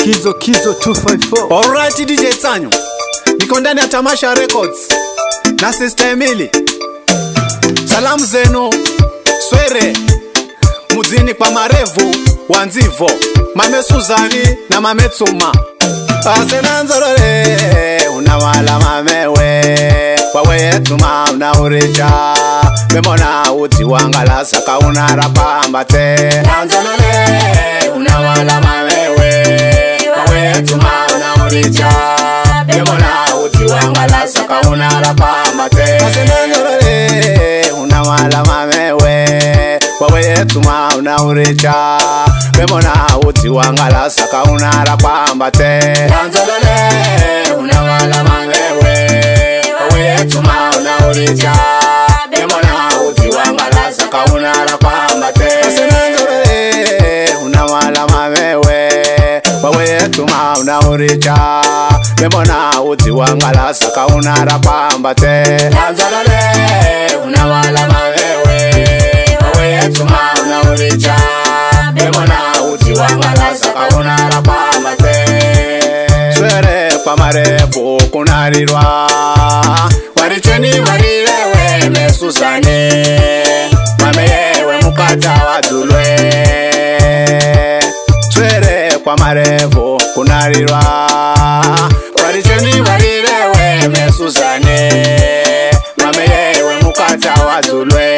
Kizo 254. Alright DJ Tsanyo, niko ndani ya Tamasha Records na Sister Emily. Salamu zenu Swere Muzini kwa Marevu Wanzivo, Mame Suzani na Mame Tsuma. Asenanzorole unawala mamewe wawe Tsuma unauricha memona uti wangala saka unarapa ambate. Nanzorole unawala mamewe wawe Tsuma unauricha memona uti wangala saka unarapa ambate. Asenanzorole unawala mamewe wawe Tsuma unauricha memona uti wangala saka unarapa ambate. Nanzolole unawala mamewe wawe Tsuma unauricha memona uti wangala saka unarapa ambate. Nanzolole unawala mamewe wawe Tsuma unauricha memona uti wangala saka unarapa ambate. Nanzolole unawala mamewe wawe Tsuma unauricha memona uti wangala saka unarapa ambate. Swere kwa Marevu kunarirwa waricheni warirewe mesusane mameyewe mukata wadulwe. Swere kwa Marevu kunarirwa waricheni warirewe mesusane mameyewe mukata wadulwe.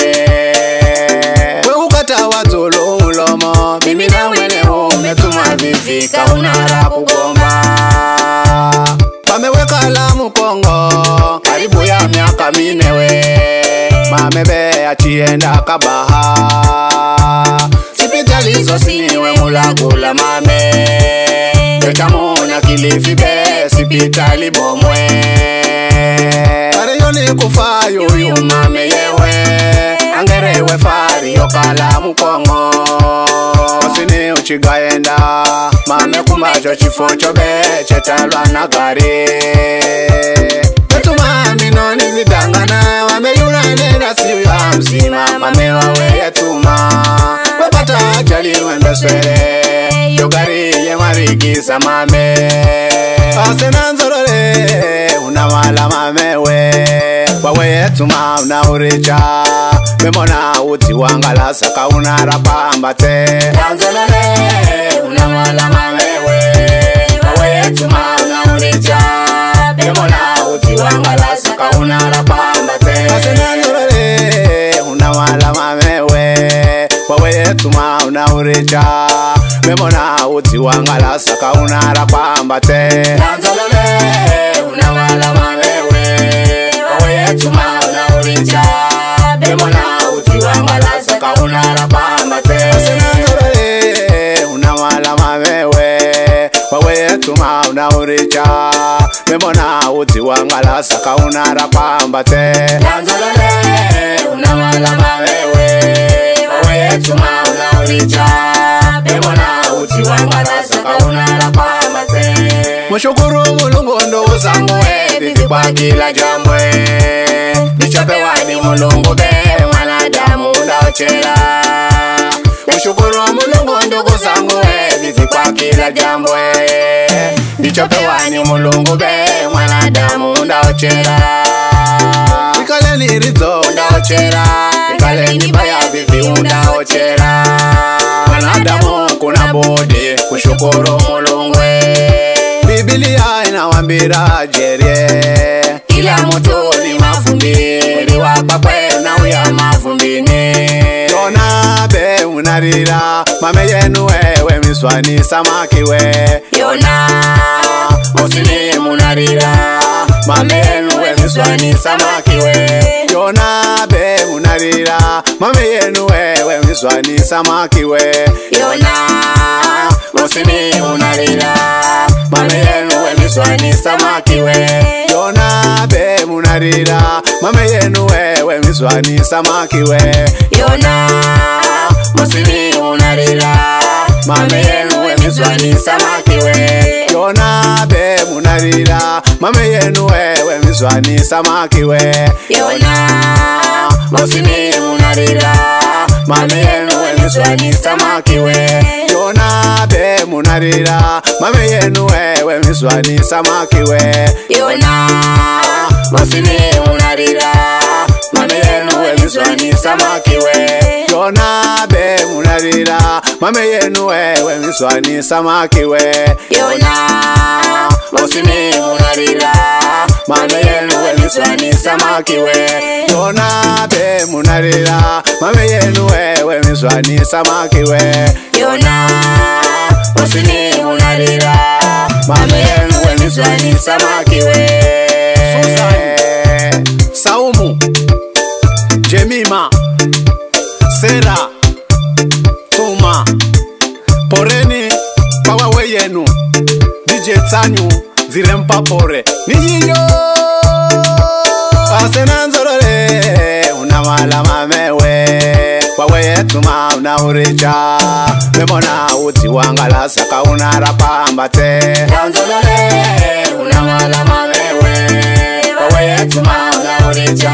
We ukata wadulu ulomo mimi na mwene umetuma vivika unara kugomba. Pameweka Lamu Kongo karibu ya miaka minewe mamebe achienda Kabaha sipitalizo siniwe mulagula mame Yotamuna Kilifi be sipitali bomwe Kareyoni kufayo yu mame yewe angerewe fari yoka Lamu Kongo Osini uchigaenda mame kumbacho chifocho be chetalwa na gari. Tuma minoni zidangana wame yunane na siyo ya mzima mame wawe Tuma wapata ajali wende Swere yogari ye marigisa mame. Asenanzorole unawala mamewe wawe Tuma unauricha memona uti wangala saka unarapa ambate. Nanzolole unawala mamewe wawe Tuma unauricha memona uti wangala saka unarapa ambate. Asenanzorole unawala mamewe wawe Tuma unauricha memona uti wangala saka unarapa ambate. Nanzolole unawala mamewe wawe Tuma unauricha memona uti wangala saka unarapa ambate. Asenanzorole unawala mamewe wawe Tuma unauricha memona uti wangala saka unarapa ambate. Nanzolole unawala mamewe wawe Tuma unauricha memona uti wangala saka unarapa ambate. Mushukuru Mulungu ndo uzanguwe vivi kwa kila jambwe nichopewa ni Mulungu be mwanadamu ndaochera. Mushukuru Mulungu ndugu zanguwe vivi kwa kila jambwe nichopewa ni Mulungu be mwanadamu ndaochera. Nikale ni rizo ndaochera nikale ni baya vivi ndaochera. Mwanadamu kuna bodi kushukuru Mulungu. Biblia inawambira jerie kila mtu ni mafumbi wapa kwena uya mafumbini. Yona be unarira mame yenu wewe miswani samaki we. Yona osini munarira mame yenu we miswani samaki we. Yona be unarira mame yenu wewe miswani samaki we. Yona osini munarira mame yenu we miswani samaki we. Yona be munarira mame yenu wewe miswani samaki we. Yona osini munarira mame yenu we miswani samaki we. Yona be munarira mame yenu wewe miswani samaki we. Yona osini munarira mame yenu we miswani samaki we. Yona be munarira mame yenu wewe miswani samaki we. Yona mosini unarira mame yenu we miswani samaki we. Yona be munarira mame yenu wewe miswani samaki we. Yona mosini unarira mame yenu we miswani samaki we. Yona be munarira mame yenu wewe miswani samaki we. Yona mosini unarira mame yenu we miswani samaki we. Susan, Saumu, Jemima, Sera, Tuma, Poreni, Pawawe yenu, DJ Tanyu, Zirempa Pore, Niyo, Asenanzorore, Unamala mamewe, Pawawe Tuma, Unauricha, Memona uti wangala saka unarapa mbate. Nanzorore, Unamala mamewe, Pawawe Tuma, Unauricha,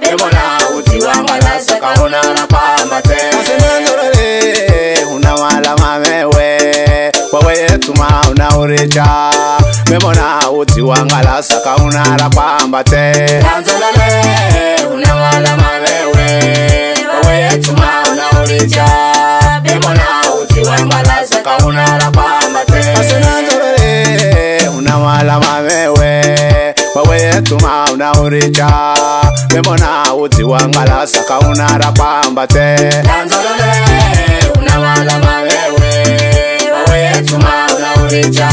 Memona uti wangala saka unarapa mbate. Asenanzorore, Unamala mamewe, Pawawe Tuma, Unauricha, Memona uti wangala saka unarapa mbate. Nanzorore, Unamala mamewe, Pawawe Tuma, Unauricha, Memona uti wangala saka unarapa mbate. Asenanzorore, Unamala mamewe, Pawawe Tuma, Unauricha, Memona uti wangala saka unarapa mbate. Nanzorore, Unamala mamewe, Pawawe Tuma, Unauricha.